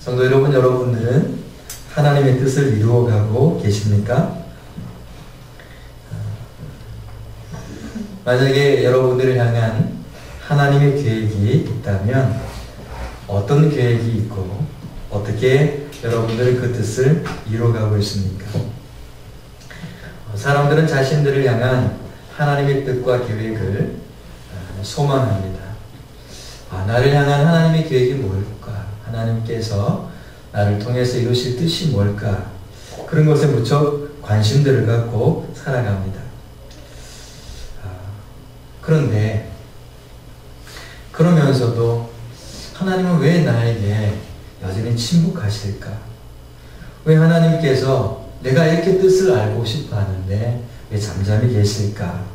성도 여러분, 여러분들은 하나님의 뜻을 이루어가고 계십니까? 만약에 여러분들을 향한 하나님의 계획이 있다면 어떤 계획이 있고 어떻게 여러분들은 그 뜻을 이루어가고 있습니까? 사람들은 자신들을 향한 하나님의 뜻과 계획을 소망합니다. 나를 향한 하나님의 계획이 뭘까? 하나님께서 나를 통해서 이루실 뜻이 뭘까? 그런 것에 무척 관심들을 갖고 살아갑니다. 그런데 그러면서도 하나님은 왜 나에게 여전히 침묵하실까? 왜 하나님께서 내가 이렇게 뜻을 알고 싶어 하는데 왜 잠잠히 계실까?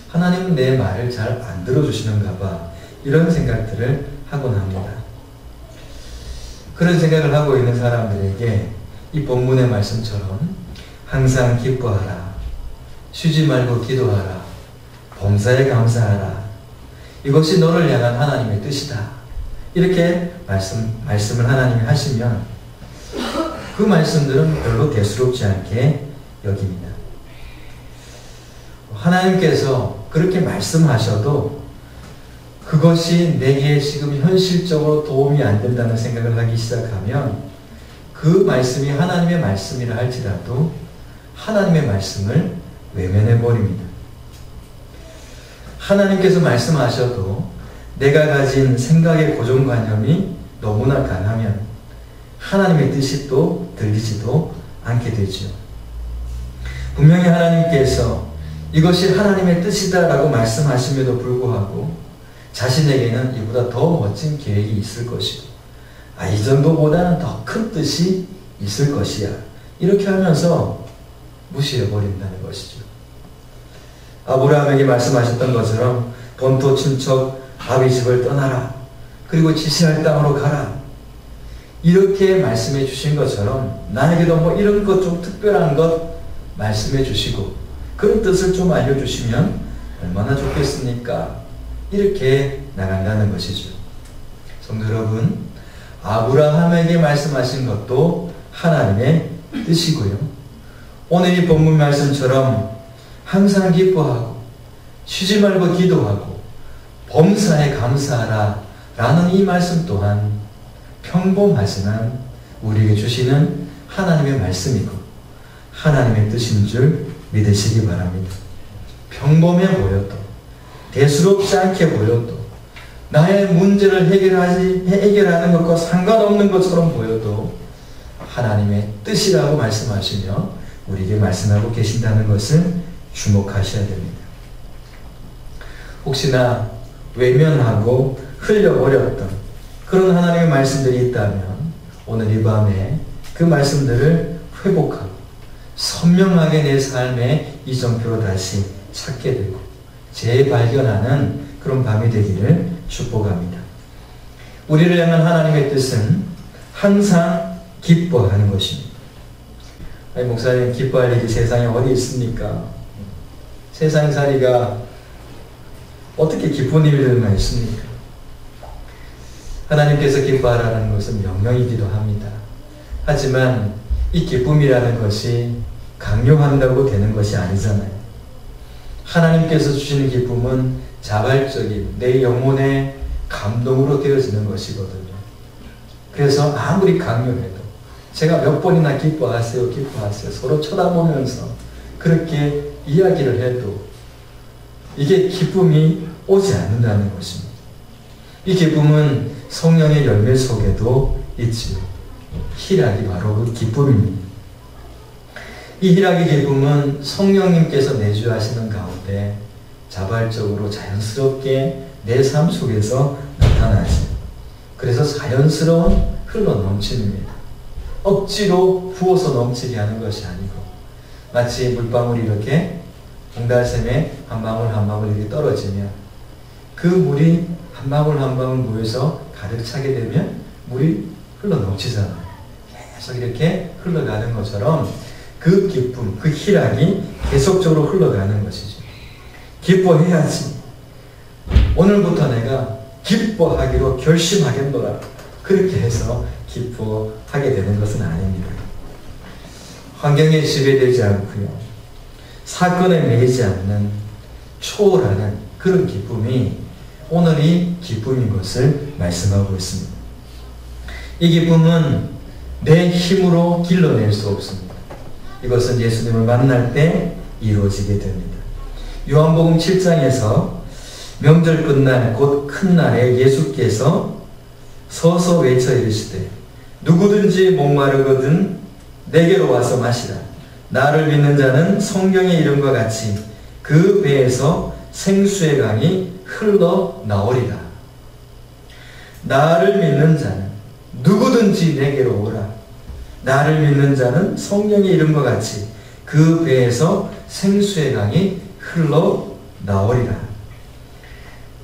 하나님은 내 말을 잘 안 들어주시는가 봐. 이런 생각들을 하곤 합니다. 그런 생각을 하고 있는 사람들에게 이 본문의 말씀처럼 항상 기뻐하라, 쉬지 말고 기도하라, 범사에 감사하라, 이것이 너를 향한 하나님의 뜻이다. 이렇게 말씀을 하나님이 하시면 그 말씀들은 별로 대수롭지 않게 여깁니다. 하나님께서 그렇게 말씀하셔도 그것이 내게 지금 현실적으로 도움이 안 된다는 생각을 하기 시작하면 그 말씀이 하나님의 말씀이라 할지라도 하나님의 말씀을 외면해 버립니다. 하나님께서 말씀하셔도 내가 가진 생각의 고정관념이 너무나 강하면 하나님의 뜻이 또 들리지도 않게 되죠. 분명히 하나님께서 이것이 하나님의 뜻이다라고 말씀하심에도 불구하고 자신에게는 이보다 더 멋진 계획이 있을 것이고 이 정도보다는 더 큰 뜻이 있을 것이야. 이렇게 하면서 무시해버린다는 것이죠. 아브라함에게 말씀하셨던 것처럼 본토 친척 아비 집을 떠나라. 그리고 지시할 땅으로 가라. 이렇게 말씀해 주신 것처럼 나에게도 뭐 이런 것 좀 특별한 것 말씀해 주시고 그런 뜻을 좀 알려주시면 얼마나 좋겠습니까? 이렇게 나간다는 것이죠. 성도 여러분, 아브라함에게 말씀하신 것도 하나님의 뜻이고요. 오늘 이 본문 말씀처럼 항상 기뻐하고 쉬지 말고 기도하고 범사에 감사하라 라는 이 말씀 또한 평범하지만 우리에게 주시는 하나님의 말씀이고 하나님의 뜻인 줄 믿으시기 바랍니다. 평범해 보여도 대수롭지 않게 보여도 나의 문제를 해결하는 것과 상관없는 것처럼 보여도 하나님의 뜻이라고 말씀하시며 우리에게 말씀하고 계신다는 것을 주목하셔야 됩니다. 혹시나 외면하고 흘려버렸던 그런 하나님의 말씀들이 있다면 오늘 이 밤에 그 말씀들을 회복하고 선명하게 내 삶의 이정표로 다시 찾게 되고 재발견하는 그런 밤이 되기를 축복합니다. 우리를 향한 하나님의 뜻은 항상 기뻐하는 것입니다. 목사님, 기뻐할 일이 세상에 어디 있습니까? 세상살이가 어떻게 기쁜 일들만 있습니까? 하나님께서 기뻐하라는 것은 명령이기도 합니다. 하지만 이 기쁨이라는 것이 강요한다고 되는 것이 아니잖아요. 하나님께서 주시는 기쁨은 자발적인 내 영혼의 감동으로 되어지는 것이거든요. 그래서 아무리 강요해도 제가 몇 번이나 기뻐하세요, 기뻐하세요 서로 쳐다보면서 그렇게 이야기를 해도 이게 기쁨이 오지 않는다는 것입니다. 이 기쁨은 성령의 열매 속에도 있지요. 희락이 바로 그 기쁨입니다. 이 희락의 기쁨은 성령님께서 내주하시는 가운데 자발적으로 자연스럽게 내 삶 속에서 나타나지. 그래서 자연스러운 흘러넘침입니다. 억지로 부어서 넘치게 하는 것이 아니고 마치 물방울이 이렇게 봉달샘에 한 방울 한 방울 이렇게 떨어지면 그 물이 한 방울 한 방울 모여서 가득 차게 되면 물이 흘러넘치잖아요. 계속 이렇게 흘러가는 것처럼 그 기쁨, 그 희락이 계속적으로 흘러가는 것이죠. 기뻐해야지. 오늘부터 내가 기뻐하기로 결심하겠노라. 그렇게 해서 기뻐하게 되는 것은 아닙니다. 환경에 지배되지 않고요. 사건에 매이지 않는 초월하는 그런 기쁨이 오늘이 기쁨인 것을 말씀하고 있습니다. 이 기쁨은 내 힘으로 길러낼 수 없습니다. 이것은 예수님을 만날 때 이루어지게 됩니다. 요한복음 7장에서 명절 끝날 곧 큰 날에 예수께서 서서 외쳐 이르시되 누구든지 목마르거든 내게로 와서 마시라. 나를 믿는 자는 성경의 이름과 같이 그 배에서 생수의 강이 흘러나오리라. 나를 믿는 자는 누구든지 내게로 오라. 나를 믿는 자는 성경의 이름과 같이 그 배에서 생수의 강이 흘러나오리라.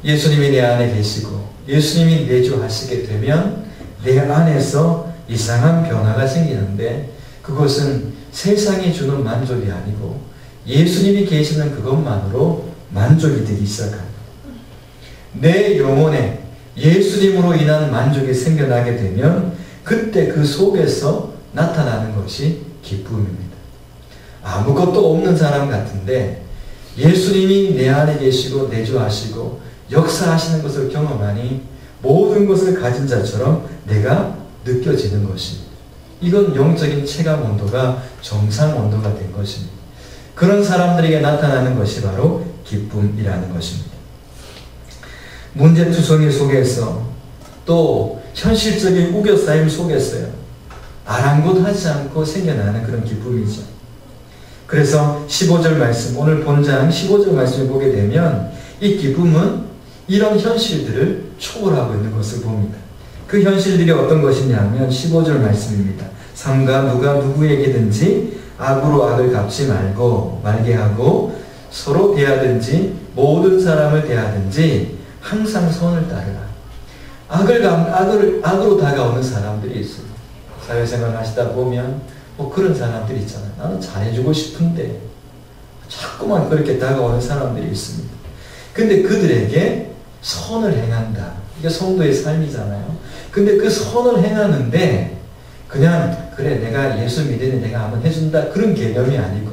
예수님이 내 안에 계시고 예수님이 내주하시게 되면 내 안에서 이상한 변화가 생기는데 그것은 세상이 주는 만족이 아니고 예수님이 계시는 그것만으로 만족이 되기 시작합니다. 내 영혼에 예수님으로 인한 만족이 생겨나게 되면 그때 그 속에서 나타나는 것이 기쁨입니다. 아무것도 없는 사람 같은데 예수님이 내 안에 계시고 내주하시고 역사하시는 것을 경험하니 모든 것을 가진 자처럼 내가 느껴지는 것입니다. 이건 영적인 체감 온도가 정상 온도가 된 것입니다. 그런 사람들에게 나타나는 것이 바로 기쁨이라는 것입니다. 문제투성이 속에서 또 현실적인 우겨싸임 속에서요. 아랑곳하지 않고 생겨나는 그런 기쁨이죠. 그래서 15절 말씀, 오늘 본장 15절 말씀을 보게 되면 이 기쁨은 이런 현실들을 초월하고 있는 것을 봅니다. 그 현실들이 어떤 것이냐면 15절 말씀입니다. 삼가 누가 누구에게든지 악으로 악을 갚지 말게 하고 서로 대하든지 모든 사람을 대하든지 항상 선을 따르라. 악으로 다가오는 사람들이 있습니다. 사회생활 하시다 보면 뭐 그런 사람들이 있잖아요. 나는 잘해주고 싶은데 자꾸만 그렇게 다가오는 사람들이 있습니다. 근데 그들에게 선을 행한다. 이게 성도의 삶이잖아요. 근데 그 선을 행하는데 그냥 그래 내가 예수 믿으니 내가 한번 해준다 그런 개념이 아니고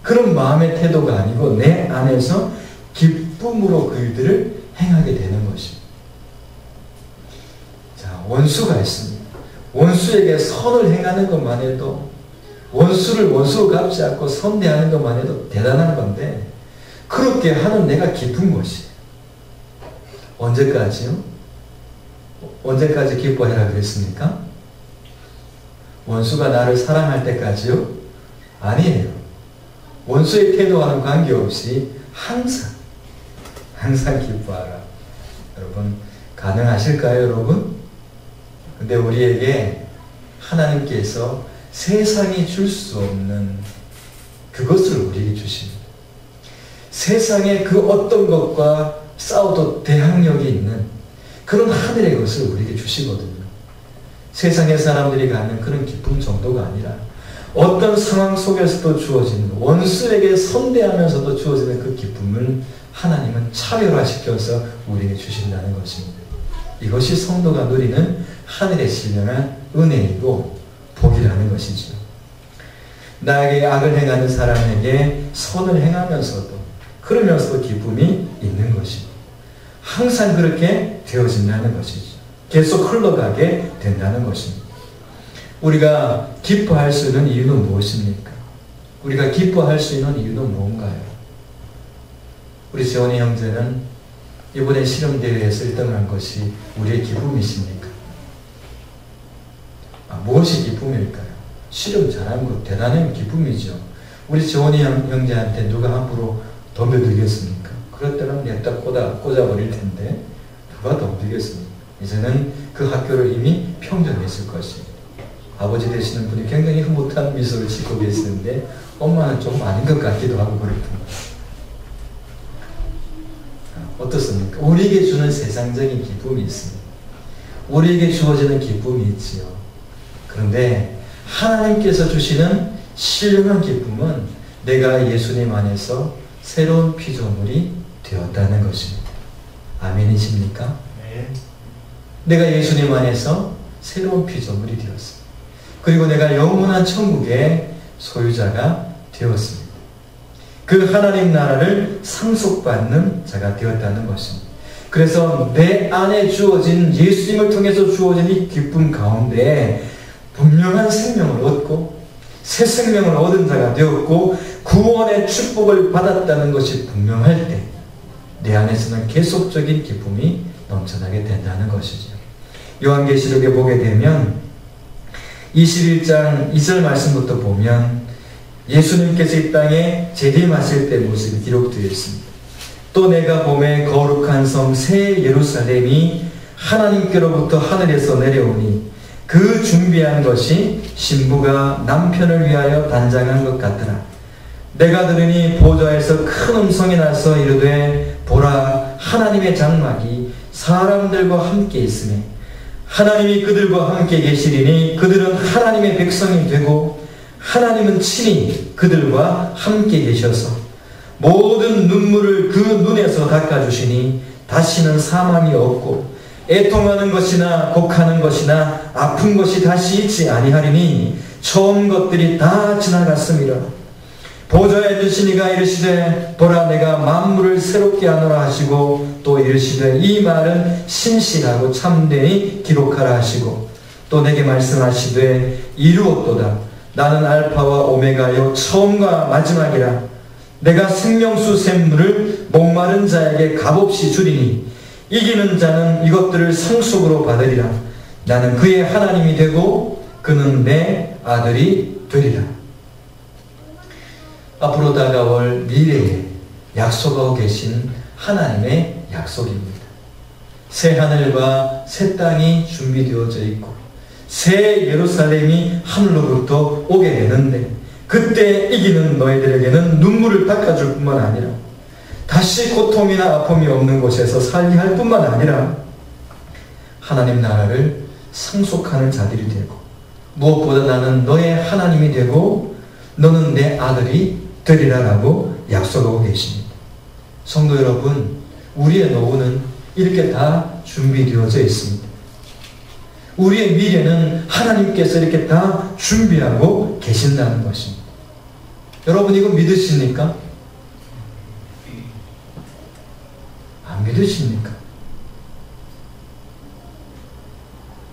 그런 마음의 태도가 아니고 내 안에서 기쁨으로 그 일들을 행하게 되는 것입니다. 자, 원수가 있습니다. 원수에게 선을 행하는 것만 해도 원수를 원수로 갚지 않고 선대하는 것만 해도 대단한 건데 그렇게 하는 내가 기쁜 것이에요. 언제까지요? 언제까지 기뻐해라 그랬습니까? 원수가 나를 사랑할 때까지요? 아니에요. 원수의 태도와는 관계없이 항상 기뻐하라. 여러분 가능하실까요, 여러분? 근데 우리에게 하나님께서 세상이 줄 수 없는 그것을 우리에게 주십니다. 세상의 그 어떤 것과 싸워도 대항력이 있는 그런 하늘의 것을 우리에게 주시거든요. 세상의 사람들이 갖는 그런 기쁨 정도가 아니라 어떤 상황 속에서도 주어지는 원수에게 선대하면서도 주어지는 그 기쁨을 하나님은 차별화시켜서 우리에게 주신다는 것입니다. 이것이 성도가 누리는 하늘의 신령한 은혜이고 복이라는 것이죠. 나에게 악을 행하는 사람에게 선을 행하면서도 그러면서도 기쁨이 있는 것입니다. 항상 그렇게 되어진다는 것이죠. 계속 흘러가게 된다는 것입니다. 우리가 기뻐할 수 있는 이유는 무엇입니까? 우리가 기뻐할 수 있는 이유는 뭔가요? 우리 재원이 형제는 이번에 실험대회에서 1등한 것이 우리의 기쁨이십니까? 무엇이 기쁨일까요? 실험 잘하는 것 대단한 기쁨이죠. 우리 재원이 형제한테 누가 함부로 덤벼들겠습니까? 그럴 때는 냅다 꽂아버릴 텐데 누가 덤비겠습니까? 이제는 그 학교를 이미 평정했을 것입니다. 아버지 되시는 분이 굉장히 흐뭇한 미소를 짓고 계시는데 엄마는 좀 아닌 것 같기도 하고 그렇습니다. 어떻습니까? 우리에게 주는 세상적인 기쁨이 있습니다. 우리에게 주어지는 기쁨이 있지요. 그런데 하나님께서 주시는 신령한 기쁨은 내가 예수님 안에서 새로운 피조물이 되었다는 것입니다. 아멘이십니까? 네. 내가 예수님 안에서 새로운 피조물이 되었습니다. 그리고 내가 영원한 천국의 소유자가 되었습니다. 그 하나님 나라를 상속받는 자가 되었다는 것입니다. 그래서 내 안에 주어진, 예수님을 통해서 주어진 이 기쁨 가운데 분명한 생명을 얻고 새 생명을 얻은 자가 되었고 구원의 축복을 받았다는 것이 분명할 때 내 안에서는 계속적인 기쁨이 넘쳐나게 된다는 것이죠. 요한계시록에 보게 되면 21장 2절 말씀부터 보면 예수님께서 이 땅에 재림하실 때 모습이 기록되어 있습니다. 또 내가 보매 거룩한 섬 새 예루살렘이 하나님께로부터 하늘에서 내려오니 그 준비한 것이 신부가 남편을 위하여 단장한 것 같더라. 내가 들으니 보좌에서 큰 음성이 나서 이르되 보라, 하나님의 장막이 사람들과 함께 있으며 하나님이 그들과 함께 계시리니 그들은 하나님의 백성이 되고 하나님은 친히 그들과 함께 계셔서 모든 눈물을 그 눈에서 닦아주시니 다시는 사망이 없고 애통하는 것이나 곡하는 것이나 아픈 것이 다시 있지 아니하리니 처음 것들이 다 지나갔음이라. 보좌에 드신 이가 이르시되 보라, 내가 만물을 새롭게 하노라 하시고 또 이르시되 이 말은 신실하고 참되니 기록하라 하시고 또 내게 말씀하시되 이루었도다. 나는 알파와 오메가요 처음과 마지막이라. 내가 생명수 샘물을 목마른 자에게 값없이 주리니 이기는 자는 이것들을 상속으로 받으리라. 나는 그의 하나님이 되고 그는 내 아들이 되리라. 앞으로 다가올 미래에 약속하고 계신 하나님의 약속입니다. 새 하늘과 새 땅이 준비되어져 있고 새 예루살렘이 하늘로부터 오게 되는데 그때 이기는 너희들에게는 눈물을 닦아줄 뿐만 아니라 다시 고통이나 아픔이 없는 곳에서 살게 할 뿐만 아니라 하나님 나라를 상속하는 자들이 되고 무엇보다 나는 너의 하나님이 되고 너는 내 아들이 되리라라고 약속하고 계십니다. 성도 여러분, 우리의 노후는 이렇게 다 준비되어져 있습니다. 우리의 미래는 하나님께서 이렇게 다 준비하고 계신다는 것입니다. 여러분 이거 믿으십니까? 안 믿으십니까?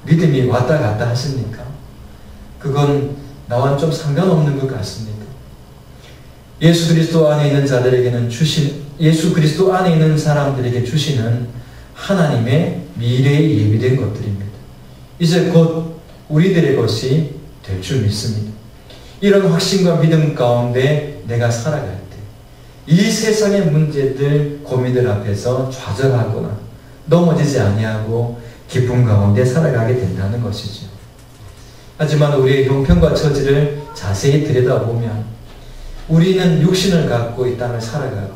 믿음이 왔다 갔다 하십니까? 그건 나와는 좀 상관없는 것 같습니다. 예수 그리스도 안에 있는 자들에게는 예수 그리스도 안에 있는 사람들에게 주시는 하나님의 미래에 예비된 것들입니다. 이제 곧 우리들의 것이 될 줄 믿습니다. 이런 확신과 믿음 가운데 내가 살아갈 때 이 세상의 문제들, 고민들 앞에서 좌절하거나 넘어지지 아니하고 기쁨 가운데 살아가게 된다는 것이죠. 하지만 우리의 형편과 처지를 자세히 들여다보면 우리는 육신을 갖고 이 땅을 살아가고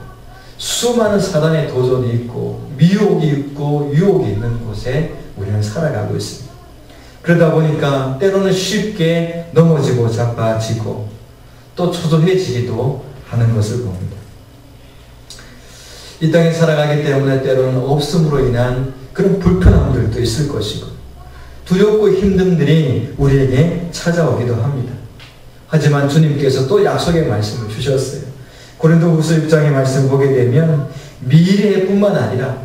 수많은 사단의 도전이 있고 미혹이 있고 유혹이 있는 곳에 우리는 살아가고 있습니다. 그러다 보니까 때로는 쉽게 넘어지고 자빠지고 또 초조해지기도 하는 것을 봅니다. 이 땅에 살아가기 때문에 때로는 없음으로 인한 그런 불편함들도 있을 것이고 두렵고 힘듦들이 우리에게 찾아오기도 합니다. 하지만 주님께서 또 약속의 말씀을 주셨어요. 고린도후서 6장의 말씀을 보게 되면 미래뿐만 아니라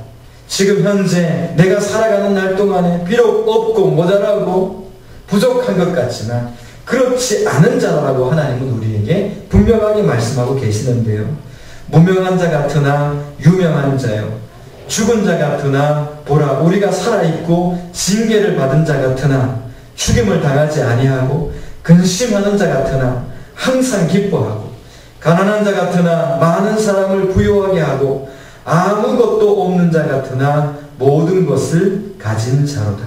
지금 현재 내가 살아가는 날 동안에 비록 없고 모자라고 부족한 것 같지만 그렇지 않은 자라고 하나님은 우리에게 분명하게 말씀하고 계시는데요. 무명한 자 같으나 유명한 자요, 죽은 자 같으나 보라 우리가 살아있고 징계를 받은 자 같으나 죽임을 당하지 아니하고 근심하는 자 같으나 항상 기뻐하고 가난한 자 같으나 많은 사람을 부유하게 하고 아무것도 없는 자 같으나 모든 것을 가진 자로다.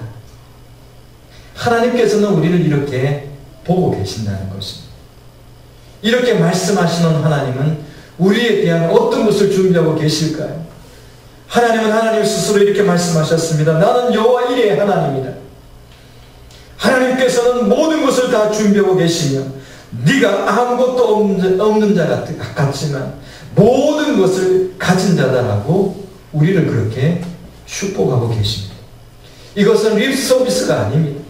하나님께서는 우리를 이렇게 보고 계신다는 것입니다. 이렇게 말씀하시는 하나님은 우리에 대한 어떤 것을 준비하고 계실까요? 하나님은 하나님 스스로 이렇게 말씀하셨습니다. 나는 여호와 이레의 하나님이다. 하나님께서는 모든 것을 다 준비하고 계시며 네가 아무것도 없는 자 같지만 모든 것을 가진 자다라고 우리를 그렇게 축복하고 계십니다. 이것은 립 서비스가 아닙니다.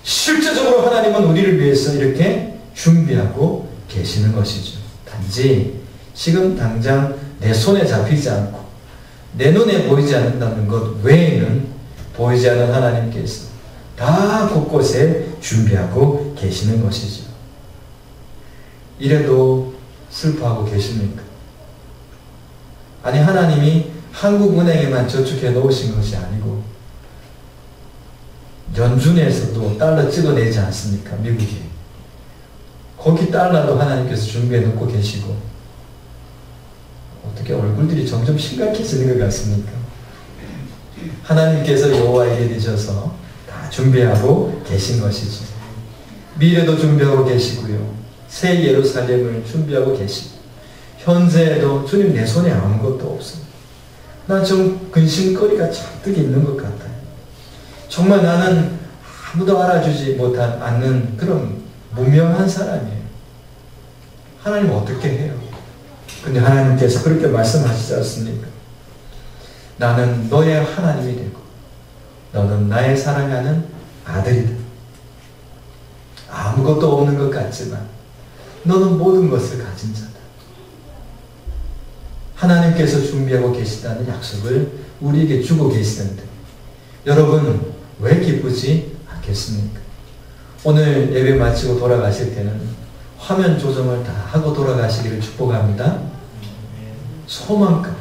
실제적으로 하나님은 우리를 위해서 이렇게 준비하고 계시는 것이죠. 단지 지금 당장 내 손에 잡히지 않고 내 눈에 보이지 않는다는 것 외에는 보이지 않는 하나님께서 다 곳곳에 준비하고 계시는 것이죠. 이래도 슬퍼하고 계십니까? 아니, 하나님이 한국은행에만 저축해 놓으신 것이 아니고 연준에서도 달러 찍어내지 않습니까? 미국이. 거기 달러도 하나님께서 준비해 놓고 계시고, 어떻게 얼굴들이 점점 심각해지는 것 같습니까? 하나님께서 여호와 일에 되셔서 다 준비하고 계신 것이죠. 미래도 준비하고 계시고요. 새 예루살렘을 준비하고 계시고, 현재에도 주님 내 손에 아무것도 없습니다. 난 좀 근심거리가 잔뜩 있는 것 같아요. 정말 나는 아무도 알아주지 않는 그런 무명한 사람이에요. 하나님 어떻게 해요? 근데 하나님께서 그렇게 말씀하시지 않습니까? 나는 너의 하나님이 되고 너는 나의 사랑하는 아들이다. 아무것도 없는 것 같지만 너는 모든 것을 가진 자다. 하나님께서 준비하고 계시다는 약속을 우리에게 주고 계시는데 여러분 왜 기쁘지 않겠습니까? 오늘 예배 마치고 돌아가실 때는 화면 조정을 다 하고 돌아가시기를 축복합니다. 소망감,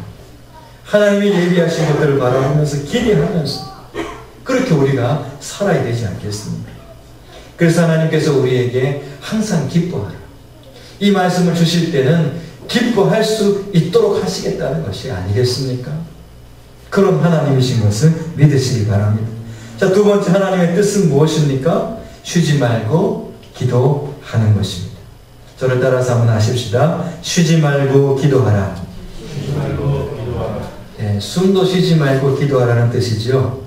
하나님이 예비하신 것들을 바라보면서 기대하면서 그렇게 우리가 살아야 되지 않겠습니까? 그래서 하나님께서 우리에게 항상 기뻐하라. 이 말씀을 주실 때는 기뻐할 수 있도록 하시겠다는 것이 아니겠습니까? 그런 하나님이신 것을 믿으시기 바랍니다. 자, 두 번째 하나님의 뜻은 무엇입니까? 쉬지 말고 기도하는 것입니다. 저를 따라서 한번 하십시다. 쉬지 말고 기도하라. 쉬지 말고 기도하라. 네, 숨도 쉬지 말고 기도하라는 뜻이죠.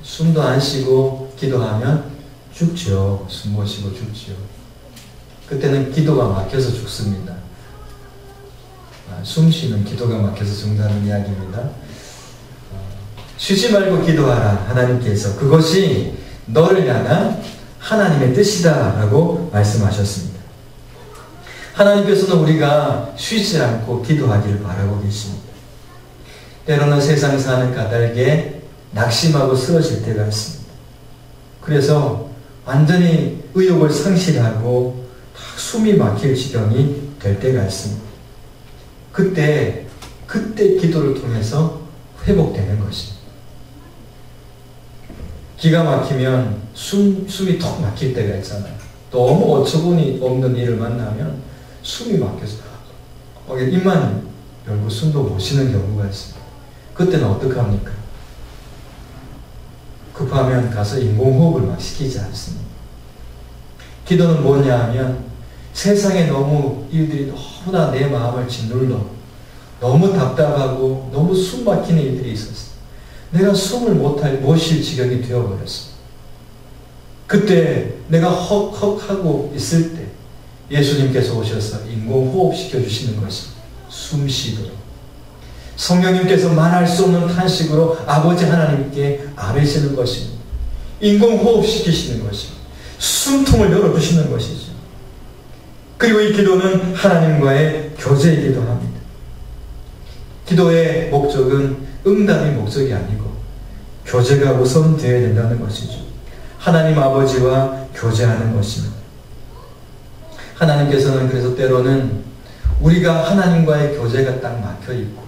숨도 안 쉬고 기도하면 죽죠. 숨 못 쉬고 죽죠. 그때는 기도가 막혀서 죽습니다. 숨 쉬는 기도가 막혀서 죽는다는 이야기입니다. 쉬지 말고 기도하라. 하나님께서 그것이 너를 향한 하나님의 뜻이다 라고 말씀하셨습니다. 하나님께서는 우리가 쉬지 않고 기도하기를 바라고 계십니다. 때로는 세상 사는 까닭에 낙심하고 쓰러질 때가 있습니다. 그래서 완전히 의욕을 상실하고 숨이 막힐 지경이 될 때가 있습니다. 그때 기도를 통해서 회복되는 것입니다. 기가 막히면 숨이 턱 막힐 때가 있잖아요. 너무 어처구니 없는 일을 만나면 숨이 막혀서 입만 열고 숨도 못 쉬는 경우가 있습니다. 그때는 어떡합니까? 급하면 가서 인공호흡을 막 시키지 않습니다. 기도는 뭐냐 하면 세상에 너무 일들이 너무나 내 마음을 짓눌러 너무 답답하고 너무 숨 막히는 일들이 있었어요. 내가 숨을 못 쉴 지경이 되어버렸어요. 그때 내가 헉헉하고 있을 때 예수님께서 오셔서 인공호흡 시켜주시는 것입니다. 숨 쉬도록. 성령님께서 말할 수 없는 탄식으로 아버지 하나님께 아뢰시는 것입니다. 인공호흡 시키시는 것입니다. 숨통을 열어주시는 것이죠. 그리고 이 기도는 하나님과의 교제이기도 합니다. 기도의 목적은 응답이 목적이 아니고 교제가 우선 되어야 된다는 것이죠. 하나님 아버지와 교제하는 것입니다. 하나님께서는 그래서 때로는 우리가 하나님과의 교제가 딱 막혀있고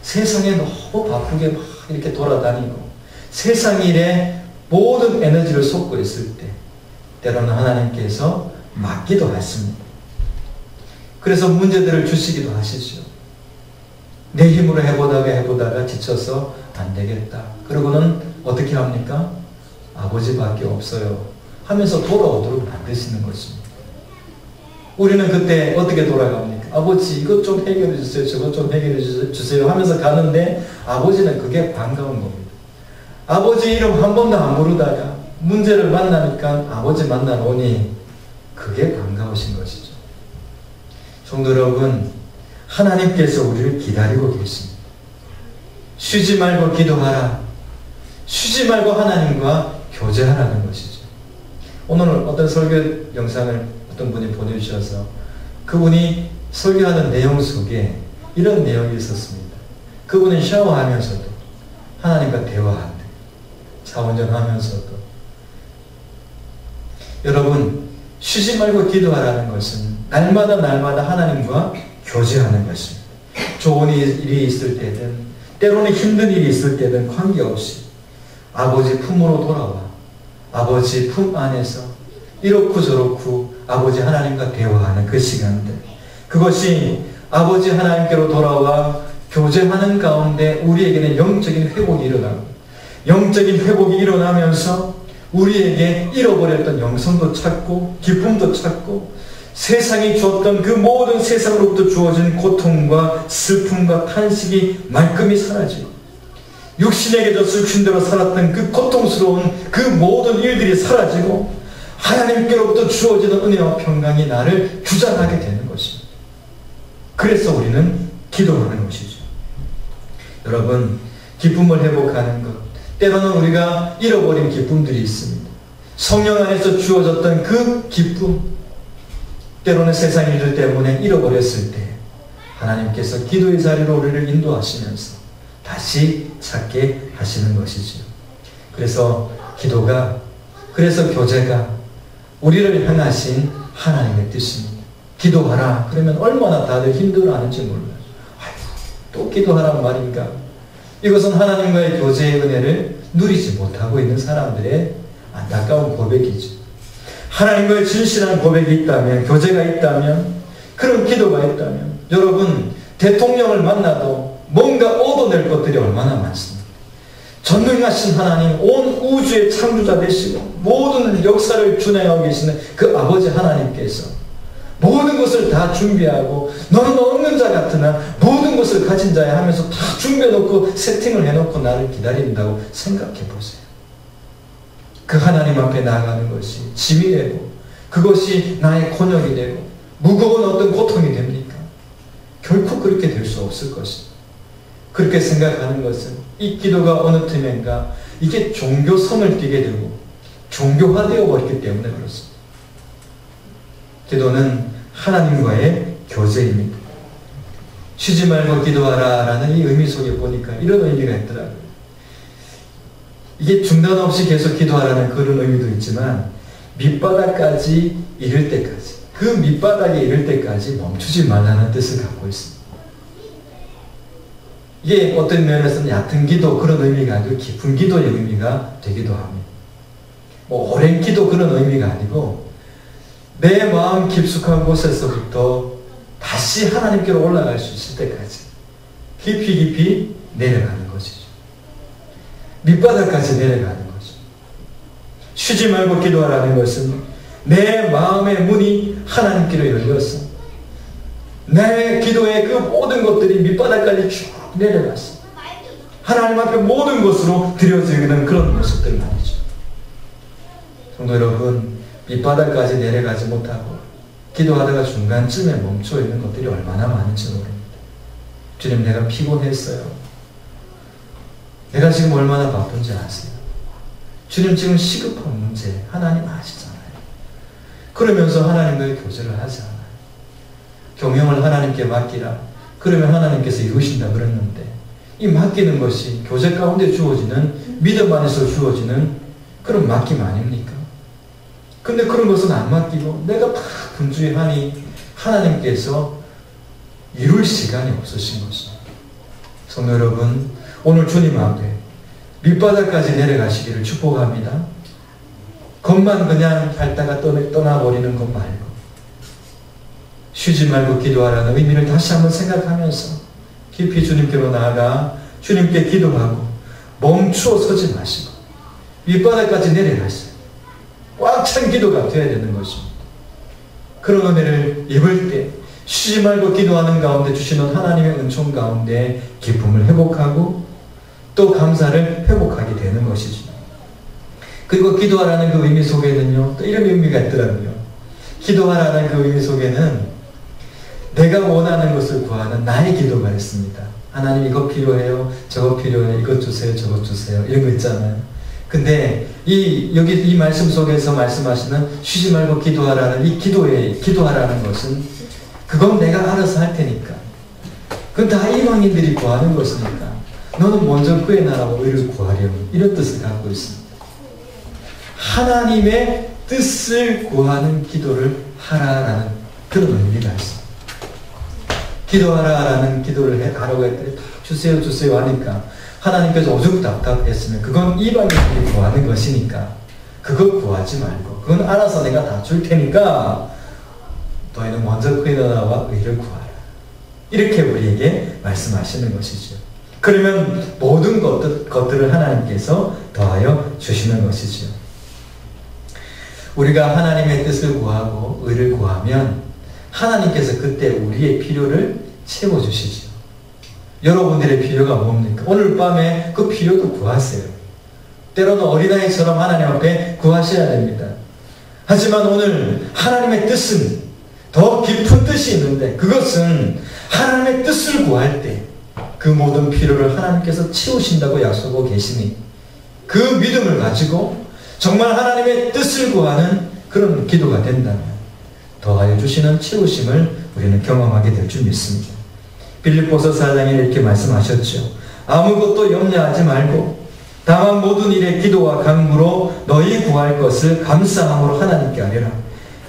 세상에 너무 바쁘게 막 이렇게 돌아다니고 세상 일에 모든 에너지를 쏟고 있을 때 때로는 하나님께서 막기도 하십니다. 그래서 문제들을 주시기도 하시죠. 내 힘으로 해보다가 지쳐서 안 되겠다. 그러고는 어떻게 합니까? 아버지밖에 없어요 하면서 돌아오도록 만드시는 것입니다. 우리는 그때 어떻게 돌아갑니까? 아버지 이것 좀 해결해 주세요. 저것 좀 해결해 주세요 하면서 가는데 아버지는 그게 반가운 겁니다. 아버지 이름 한 번도 안 부르다가 문제를 만나니까 아버지 만나노니 그게 반가우신 것이죠. 성도 여러분, 하나님께서 우리를 기다리고 계십니다. 쉬지 말고 기도하라. 쉬지 말고 하나님과 교제하라는 것이죠. 오늘 어떤 설교 영상을 어떤 분이 보내주셔서 그분이 설교하는 내용 속에 이런 내용이 있었습니다. 그분은 샤워하면서도 하나님과 대화한대. 차 운전하면서도. 여러분, 쉬지 말고 기도하라는 것은 날마다 하나님과 교제하는 것입니다. 좋은 일이 있을 때든 때로는 힘든 일이 있을 때든 관계없이 아버지 품으로 돌아와 아버지 품 안에서 이렇고 저렇고 아버지 하나님과 대화하는 그 시간들, 그것이 아버지 하나님께로 돌아와 교제하는 가운데 우리에게는 영적인 회복이 일어나고, 영적인 회복이 일어나면서 우리에게 잃어버렸던 영성도 찾고 기쁨도 찾고 세상이 주었던 그 모든 세상으로부터 주어진 고통과 슬픔과 탄식이 말끔히 사라지고, 육신에게 져서 육신대로 살았던 그 고통스러운 그 모든 일들이 사라지고 하나님께로부터 주어지는 은혜와 평강이 나를 주장하게 되는 것입니다. 그래서 우리는 기도하는 것이죠. 여러분, 기쁨을 회복하는 것, 때로는 우리가 잃어버린 기쁨들이 있습니다. 성령 안에서 주어졌던 그 기쁨, 때로는 세상 일들 때문에 잃어버렸을 때 하나님께서 기도의 자리로 우리를 인도하시면서 다시 찾게 하시는 것이죠. 그래서 기도가, 그래서 교제가 우리를 향하신 하나님의 뜻입니다. 기도하라 그러면 얼마나 다들 힘들어하는지 몰라요. 아이고, 또 기도하란 말인가. 이것은 하나님과의 교제의 은혜를 누리지 못하고 있는 사람들의 안타까운 고백이죠. 하나님과의 진실한 고백이 있다면, 교제가 있다면, 그런 기도가 있다면, 여러분, 대통령을 만나도 뭔가 얻어낼 것들이 얼마나 많습니다. 전능하신 하나님, 온 우주의 창조자 되시고 모든 역사를 준행하고 계시는 그 아버지 하나님께서 모든 것을 다 준비하고 너는 없는 자 같으나 모든 것을 가진 자야 하면서 다 준비해놓고 세팅을 해놓고 나를 기다린다고 생각해 보세요. 그 하나님 앞에 나아가는 것이 짐이 되고 그것이 나의 곤욕이 되고 무거운 어떤 고통이 됩니까? 결코 그렇게 될 수 없을 것입니다. 그렇게 생각하는 것은 이 기도가 어느 틈엔가 이게 종교성을 띠게 되고 종교화되어 버렸기 때문에 그렇습니다. 기도는 하나님과의 교제입니다. 쉬지 말고 기도하라 라는 이 의미 속에 보니까 이런 의미가 있더라고요. 이게 중단 없이 계속 기도하라는 그런 의미도 있지만 밑바닥까지 이를 때까지, 그 밑바닥에 이를 때까지 멈추지 말라는 뜻을 갖고 있습니다. 이게 어떤 면에서는 얕은 기도 그런 의미가 아니고 깊은 기도의 의미가 되기도 합니다. 뭐 오랜 기도 그런 의미가 아니고 내 마음 깊숙한 곳에서부터 다시 하나님께로 올라갈 수 있을 때까지 깊이 내려가는 것이죠. 밑바닥까지 내려가는 것이죠. 쉬지 말고 기도하라는 것은 내 마음의 문이 하나님께로 열려서 내 기도의 그 모든 것들이 밑바닥까지 쭉 내려갔어. 하나님 앞에 모든 것으로 드려지는 그런 모습들 말이죠. 성도 여러분, 밑바닥까지 내려가지 못하고 기도하다가 중간쯤에 멈춰 있는 것들이 얼마나 많은지 모릅니다. 주님, 내가 피곤했어요. 내가 지금 얼마나 바쁜지 아세요? 주님, 지금 시급한 문제 하나님 아시잖아요. 그러면서 하나님과의 교제를 하지 않아요. 경영을 하나님께 맡기라. 그러면 하나님께서 이루신다 그랬는데 이 맡기는 것이 교제 가운데 주어지는 믿음 안에서 주어지는 그런 맡김 아닙니까? 근데 그런 것은 안 맡기고 내가 다 분주해하니 하나님께서 이룰 시간이 없으신 것입니다. 성도 여러분, 오늘 주님 앞에 밑바닥까지 내려가시기를 축복합니다. 겉만 그냥 핥다가 떠나버리는 것 말고 쉬지 말고 기도하라는 의미를 다시 한번 생각하면서 깊이 주님께로 나아가 주님께 기도하고 멈추어 서지 마시고 밑바닥까지 내려가세요. 꽉 찬 기도가 되어야 되는 것입니다. 그런 은혜를 입을 때 쉬지 말고 기도하는 가운데 주시는 하나님의 은총 가운데 기쁨을 회복하고 또 감사를 회복하게 되는 것이죠. 그리고 기도하라는 그 의미 속에는요, 또 이런 의미가 있더라고요. 기도하라는 그 의미 속에는 내가 원하는 것을 구하는 나의 기도가 있습니다. 하나님 이거 필요해요. 저거 필요해요. 이것 주세요. 저것 주세요. 이런 거 있잖아요. 근데 여기 이 말씀 속에서 말씀하시는 쉬지 말고 기도하라는 이 기도하라는 것은 그건 내가 알아서 할 테니까. 그건 다 이방인들이 구하는 것이니까. 너는 먼저 그의 나라와 의를 구하려니. 이런 뜻을 갖고 있습니다. 하나님의 뜻을 구하는 기도를 하라라는 그런 의미가 있습니다. 기도하라라는 기도를 하라고 했더니 주세요 주세요 하니까 하나님께서 오죽 답답했으면 그건 이방인들이 구하는 것이니까 그거 구하지 말고 그건 알아서 내가 다 줄 테니까 너희는 먼저 그의 나라와 의를 구하라. 이렇게 우리에게 말씀하시는 것이죠. 그러면 모든 것들을 하나님께서 더하여 주시는 것이죠. 우리가 하나님의 뜻을 구하고 의를 구하면 하나님께서 그때 우리의 필요를 채워주시죠. 여러분들의 필요가 뭡니까? 오늘 밤에 그 필요도 구하세요. 때로는 어린아이처럼 하나님 앞에 구하셔야 됩니다. 하지만 오늘 하나님의 뜻은 더 깊은 뜻이 있는데 그것은 하나님의 뜻을 구할 때 그 모든 필요를 하나님께서 채우신다고 약속하고 계시니 그 믿음을 가지고 정말 하나님의 뜻을 구하는 그런 기도가 된다면 더하여 주시는 채우심을 우리는 경험하게 될 줄 믿습니다. 빌립보서 4장에 이렇게 말씀하셨죠. 아무것도 염려하지 말고 다만 모든 일에 기도와 간구로 너희 구할 것을 감사함으로 하나님께 아뢰라.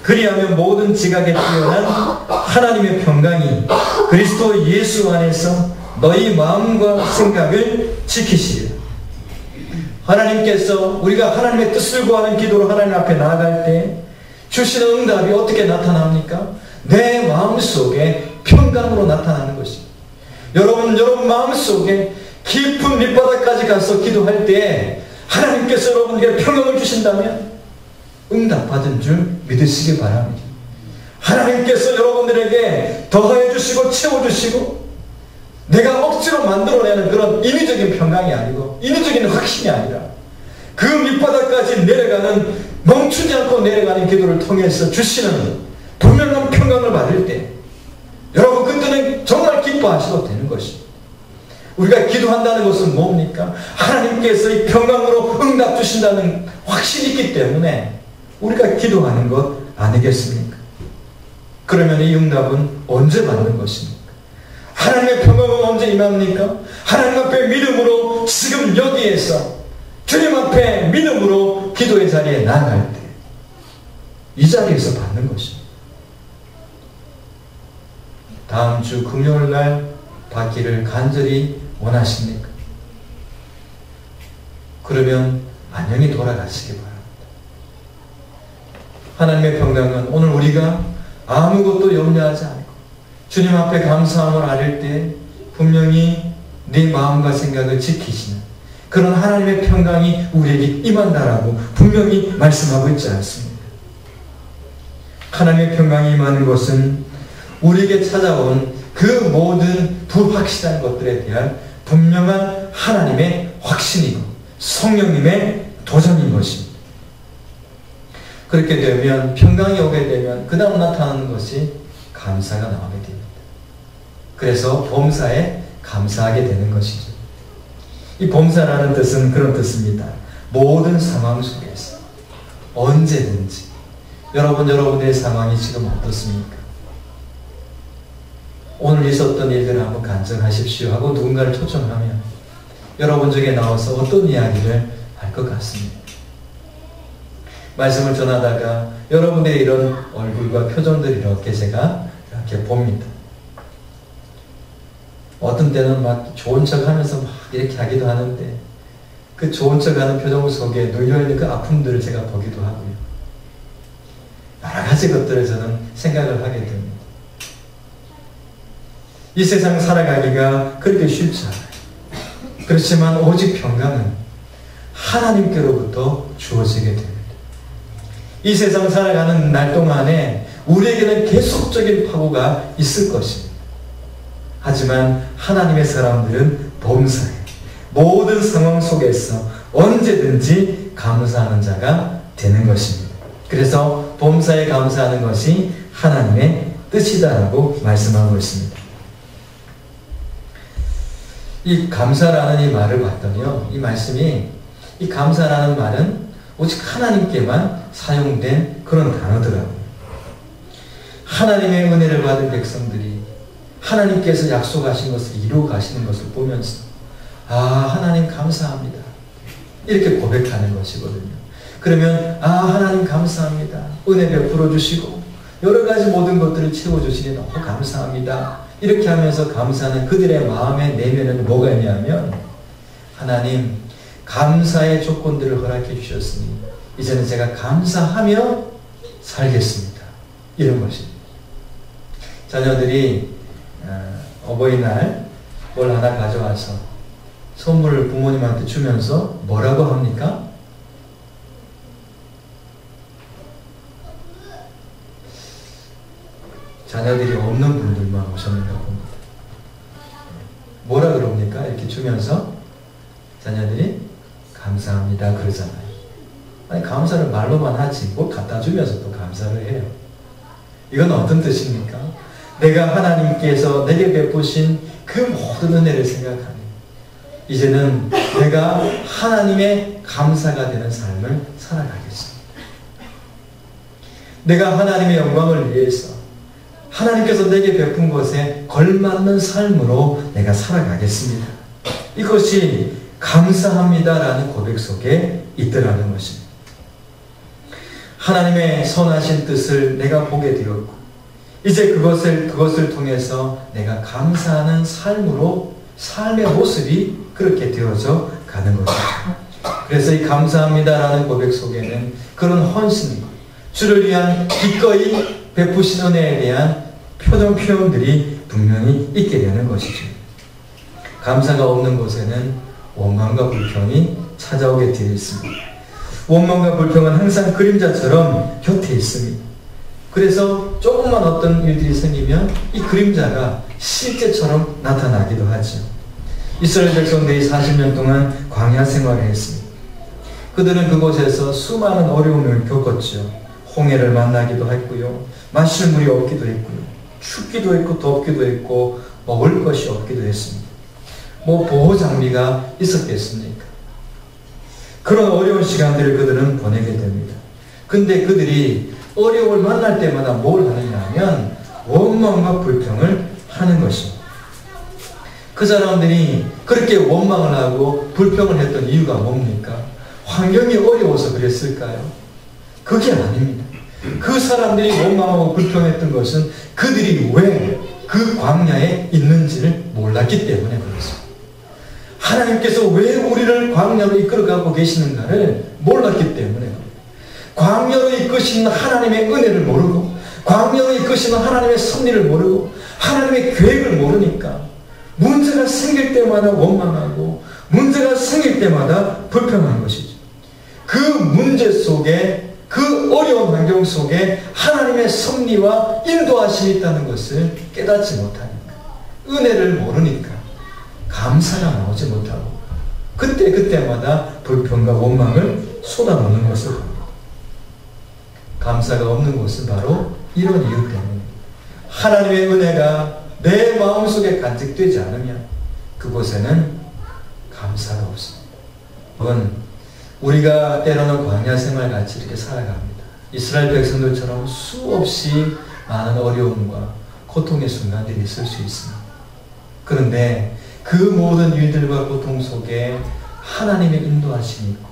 그리하면 모든 지각에 뛰어난 하나님의 평강이 그리스도 예수 안에서 너희 마음과 생각을 지키시리라. 하나님께서 우리가 하나님의 뜻을 구하는 기도로 하나님 앞에 나아갈 때 주시는 응답이 어떻게 나타납니까? 내 마음속에 평강으로 나타나는 것입니다. 여러분 마음속에 깊은 밑바닥까지 가서 기도할 때 하나님께서 여러분에게 평강을 주신다면 응답받은 줄 믿으시기 바랍니다. 하나님께서 여러분들에게 더하여 주시고 채워주시고 내가 억지로 만들어내는 그런 인위적인 평강이 아니고 인위적인 확신이 아니라 그 밑바닥까지 내려가는 멈추지 않고 내려가는 기도를 통해서 주시는 분명한 평강을 받을 때 여러분 그때는 정말 기뻐하셔도 되는 것입니다. 우리가 기도한다는 것은 뭡니까? 하나님께서 이 평강으로 응답 주신다는 확신이 있기 때문에 우리가 기도하는 것 아니겠습니까? 그러면 이 응답은 언제 받는 것입니까? 하나님의 평강은 언제 임합니까? 하나님 앞에 믿음으로 지금 여기에서 주님 앞에 믿음으로 기도의 자리에 나아갈 때 이 자리에서 받는 것입니다. 다음 주 금요일 날 받기를 간절히 원하십니까? 그러면 안녕히 돌아가시기 바랍니다. 하나님의 평강은 오늘 우리가 아무것도 염려하지 않고 주님 앞에 감사함을 아릴 때 분명히 네 마음과 생각을 지키시는 그런 하나님의 평강이 우리에게 임한다라고 분명히 말씀하고 있지 않습니다. 하나님의 평강이 임하는 것은 우리에게 찾아온 그 모든 불확실한 것들에 대한 분명한 하나님의 확신이고 성령님의 도전인 것입니다. 그렇게 되면 평강이 오게 되면 그 다음 나타나는 것이 감사가 나오게 됩니다. 그래서 범사에 감사하게 되는 것이죠. 이 범사라는 뜻은 그런 뜻입니다. 모든 상황 속에서 언제든지 여러분들의 상황이 지금 어떻습니까? 오늘 있었던 일들을 한번 간증하십시오 하고 누군가를 초청하면 여러분 중에 나와서 어떤 이야기를 할 것 같습니다. 말씀을 전하다가 여러분의 이런 얼굴과 표정들을 이렇게 제가 이렇게 봅니다. 어떤 때는 막 좋은 척 하면서 막 이렇게 하기도 하는데 그 좋은 척 하는 표정 속에 눌려있는 그 아픔들을 제가 보기도 하고요. 여러 가지 것들을 저는 생각을 하게 됩니다. 이 세상 살아가기가 그렇게 쉽지 않아요. 그렇지만 오직 평강은 하나님께로부터 주어지게 됩니다. 이 세상 살아가는 날 동안에 우리에게는 계속적인 파고가 있을 것입니다. 하지만 하나님의 사람들은 범사에 모든 상황 속에서 언제든지 감사하는 자가 되는 것입니다. 그래서 범사에 감사하는 것이 하나님의 뜻이다라고 말씀하고 있습니다. 이 감사라는 이 말을 봤더니요, 이 말씀이, 이 감사라는 말은 오직 하나님께만 사용된 그런 단어더라고요. 하나님의 은혜를 받은 백성들이 하나님께서 약속하신 것을 이루어 가시는 것을 보면서 하나님 감사합니다, 이렇게 고백하는 것이거든요. 그러면 하나님 감사합니다, 은혜 베풀어 주시고 여러 가지 모든 것들을 채워주시니 너무 감사합니다, 이렇게 하면서 감사하는 그들의 마음의 내면에는 뭐가 있냐면, 하나님 감사의 조건들을 허락해 주셨으니 이제는 제가 감사하며 살겠습니다, 이런 것입니다. 자녀들이 어버이날 뭘 하나 가져와서 선물을 부모님한테 주면서 뭐라고 합니까? 자녀들이 없는 분들만 오셨는가 봅니다. 뭐라 그럽니까? 이렇게 주면서 자녀들이 감사합니다 그러잖아요. 아니, 감사를 말로만 하지 뭐 갖다 주면서 또 감사를 해요. 이건 어떤 뜻입니까? 내가 하나님께서 내게 베푸신 그 모든 은혜를 생각하니 이제는 내가 하나님의 감사가 되는 삶을 살아가겠습니다. 내가 하나님의 영광을 위해서 하나님께서 내게 베푼 것에 걸맞는 삶으로 내가 살아가겠습니다. 이것이 감사합니다라는 고백 속에 있더라는 것입니다. 하나님의 선하신 뜻을 내가 보게 되었고 이제 그것을 통해서 내가 감사하는 삶으로 삶의 모습이 그렇게 되어져 가는 것이죠. 그래서 이 감사합니다라는 고백 속에는 그런 헌신과 주를 위한 기꺼이 베푸신 은혜에 대한 표현들이 분명히 있게 되는 것이죠. 감사가 없는 곳에는 원망과 불평이 찾아오게 되어 있습니다. 원망과 불평은 항상 그림자처럼 곁에 있습니다. 그래서 조금만 어떤 일들이 생기면 이 그림자가 실제처럼 나타나기도 하죠. 이스라엘 백성들이 40년 동안 광야 생활을 했습니다. 그들은 그곳에서 수많은 어려움을 겪었죠. 홍해를 만나기도 했고요, 마실 물이 없기도 했고요, 춥기도 했고 덥기도 했고 먹을 것이 없기도 했습니다. 뭐 보호 장비가 있었겠습니까? 그런 어려운 시간들을 그들은 보내게 됩니다. 근데 그들이 어려움을 만날 때마다 뭘 하느냐 하면 원망과 불평을 하는 것입니다. 그 사람들이 그렇게 원망을 하고 불평을 했던 이유가 뭡니까? 환경이 어려워서 그랬을까요? 그게 아닙니다. 그 사람들이 원망하고 불평했던 것은 그들이 왜 그 광야에 있는지를 몰랐기 때문에 그렇습니다. 하나님께서 왜 우리를 광야로 이끌어가고 계시는가를 몰랐기 때문에 광야로 이끄시는 하나님의 은혜를 모르고 광야로 이끄시는 하나님의 섭리를 모르고 하나님의 계획을 모르니까 문제가 생길 때마다 원망하고 문제가 생길 때마다 불평한 것이죠. 그 문제 속에 그 어려운 환경 속에 하나님의 섭리와 인도하심이 있다는 것을 깨닫지 못하니까 은혜를 모르니까 감사가 나오지 못하고 그때마다 불평과 원망을 쏟아놓는 것을 봅니다. 감사가 없는 곳은 바로 이런 이유 때문입니다. 하나님의 은혜가 내 마음속에 간직되지 않으면 그곳에는 감사가 없습니다. 그건 우리가 때로는 광야 생활같이 이렇게 살아갑니다. 이스라엘 백성들처럼 수없이 많은 어려움과 고통의 순간들이 있을 수 있습니다. 그런데 그 모든 일들과 고통 속에 하나님의 인도하심이 있고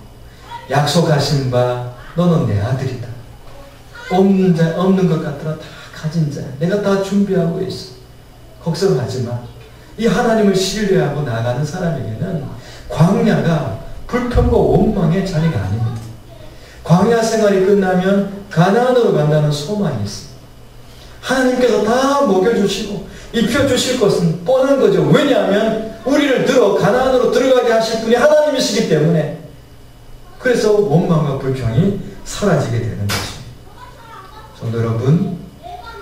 약속하신 바 너는 내 아들이다. 없는 것 같더라 다 가진 자야. 내가 다 준비하고 있어. 걱정하지 마. 이 하나님을 신뢰하고 나가는 사람에게는 광야가 불평과 원망의 자리가 아닙니다. 광야 생활이 끝나면 가나안으로 간다는 소망이 있습니다. 하나님께서 다 먹여주시고 입혀주실 것은 뻔한 거죠. 왜냐하면 우리를 들어 가나안으로 들어가게 하실 분이 하나님이시기 때문에. 그래서 원망과 불평이 사라지게 되는 것입니다. 성도 여러분,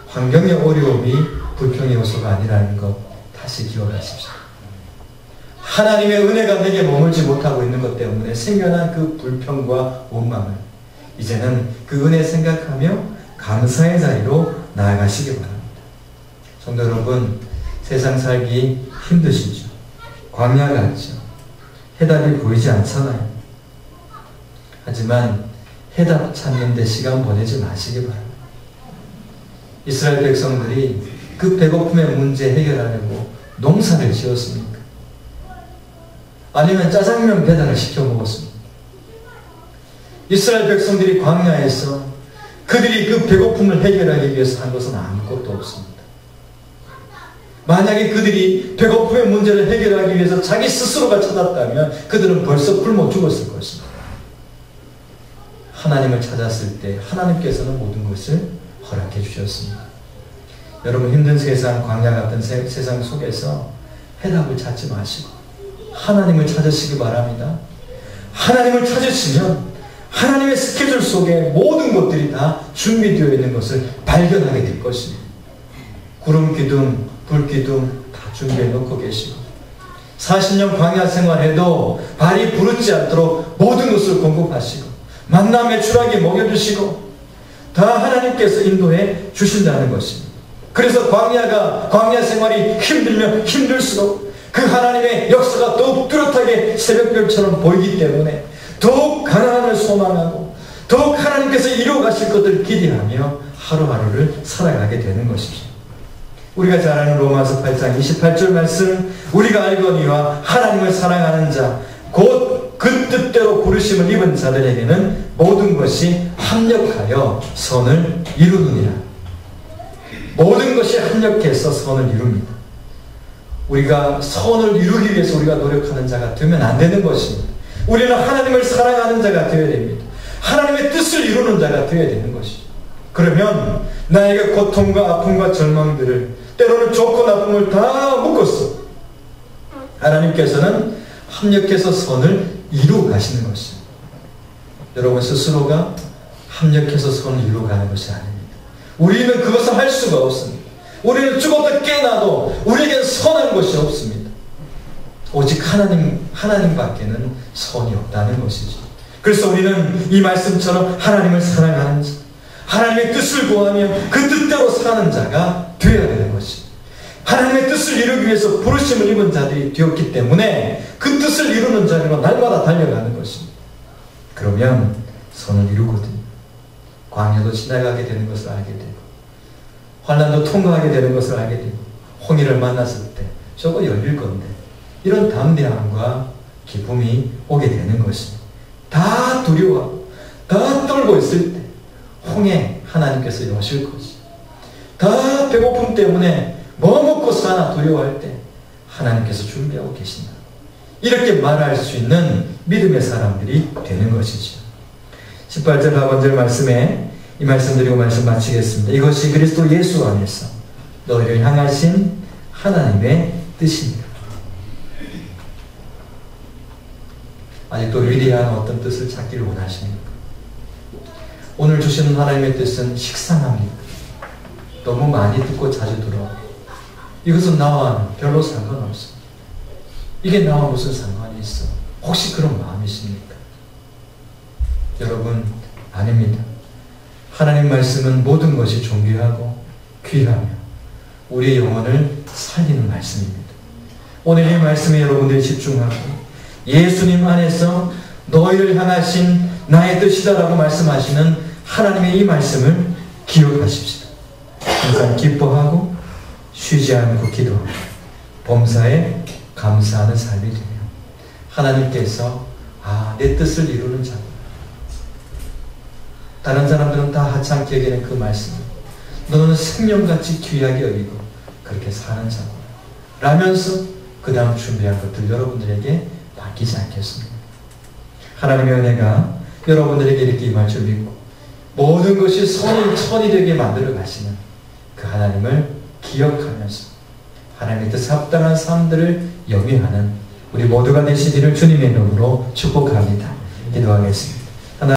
환경의 어려움이 불평의 요소가 아니라는 것 다시 기억하십시오. 하나님의 은혜가 내게 머물지 못하고 있는 것 때문에 생겨난 그 불평과 원망을 이제는 그 은혜 생각하며 감사의 자리로 나아가시기 바랍니다. 성도 여러분, 세상 살기 힘드시죠? 광야 같죠. 해답이 보이지 않잖아요. 하지만 해답 찾는 데 시간 보내지 마시기 바랍니다. 이스라엘 백성들이 그 배고픔의 문제 해결하려고 농사를 지었습니까? 아니면 짜장면 배달을 시켜 먹었습니까? 이스라엘 백성들이 광야에서 그들이 그 배고픔을 해결하기 위해서 한 것은 아무것도 없습니다. 만약에 그들이 배고픔의 문제를 해결하기 위해서 자기 스스로가 찾았다면 그들은 벌써 굶어 죽었을 것입니다. 하나님을 찾았을 때 하나님께서는 모든 것을 허락해 주셨습니다. 여러분, 힘든 세상, 광야 같은 세상 속에서 해답을 찾지 마시고 하나님을 찾으시기 바랍니다. 하나님을 찾으시면 하나님의 스케줄 속에 모든 것들이 다 준비되어 있는 것을 발견하게 될 것입니다. 구름 기둥, 불 기둥 다 준비해 놓고 계시고 40년 광야 생활해도 발이 부르지 않도록 모든 것을 공급하시고 만나 매출하게 먹여주시고 다 하나님께서 인도해 주신다는 것입니다. 그래서 광야 생활이 힘들면 힘들수록 그 하나님의 역사가 더욱 뚜렷하게 새벽별처럼 보이기 때문에 더욱 가나안을 소망하고 더욱 하나님께서 이루어 가실 것을 기대하며 하루하루를 살아가게 되는 것이죠. 우리가 잘 아는 로마서 8장 28절 말씀, 우리가 알거니와 하나님을 사랑하는 자 곧 그 뜻대로 부르심을 입은 자들에게는 모든 것이 합력하여 선을 이루느니라. 모든 것이 합력해서 선을 이룹니다. 우리가 선을 이루기 위해서 우리가 노력하는 자가 되면 안 되는 것입니다. 우리는 하나님을 사랑하는 자가 되어야 됩니다. 하나님의 뜻을 이루는 자가 되어야 되는 것이죠. 그러면 나에게 고통과 아픔과 절망들을, 때로는 좋고 나쁨을 다 묶었어. 하나님께서는 합력해서 선을 이루어 가시는 것입니다. 여러분 스스로가 합력해서 선을 이루어 가는 것이 아닙니다. 우리는 그것을 할 수가 없습니다. 우리는 죽어도 깨나도 우리에게는 선한 것이 없습니다. 오직 하나님밖에는 선이 없다는 것이죠. 그래서 우리는 이 말씀처럼 하나님을 사랑하는 자, 하나님의 뜻을 구하며 그 뜻대로 사는 자가 되어야 되는 것입니다. 하나님의 뜻을 이루기 위해서 부르심을 입은 자들이 되었기 때문에 그 뜻을 이루는 자리로 날마다 달려가는 것입니다. 그러면 선을 이루거든요. 광야도 지나가게 되는 것을 알게 되고 환난도 통과하게 되는 것을 알게 되고 홍해를 만났을 때 저거 열릴 건데 이런 담대함과 기쁨이 오게 되는 것입니다. 다 두려워하고 다 떨고 있을 때 홍해 하나님께서 여실 것이, 다 배고픔 때문에 뭐 먹고 사나 두려워할 때 하나님께서 준비하고 계신다. 이렇게 말할 수 있는 믿음의 사람들이 되는 것이죠. 18절 하반절 말씀에 이 말씀 드리고 말씀 마치겠습니다. 이것이 그리스도 예수 안에서 너희를 향하신 하나님의 뜻입니다. 아직도 위대한 어떤 뜻을 찾기를 원하십니까? 오늘 주시는 하나님의 뜻은 식상합니다. 너무 많이 듣고 자주 들어. 이것은 나와 별로 상관없습니다. 이게 나와 무슨 상관이 있어? 혹시 그런 마음이십니까? 여러분, 아닙니다. 하나님 말씀은 모든 것이 존귀하고 귀하며 우리의 영혼을 살리는 말씀입니다. 오늘 이 말씀에 여러분들이 집중하고 예수님 안에서 너희를 향하신 나의 뜻이다라고 말씀하시는 하나님의 이 말씀을 기억하십시다. 항상 기뻐하고 쉬지 않고 기도하고 범사에 감사하는 삶이 되며 하나님께서 내 뜻을 이루는 자구나. 다른 사람들은 다 하찮게 여기는 그 말씀, 너는 생명같이 귀하게 여기고 그렇게 사는 자구나 라면서 그 다음 준비한 것들 여러분들에게 맡기지 않겠습니다. 하나님의 은혜가 여러분들에게 이렇게 임할 줄 믿고 모든 것이 선이 되게 만들어 가시는 그 하나님을 기억하면서 하나님의 뜻 합당한 삶들을 영위하는 우리 모두가 되시기를 주님의 이름으로 축복합니다. 기도하겠습니다.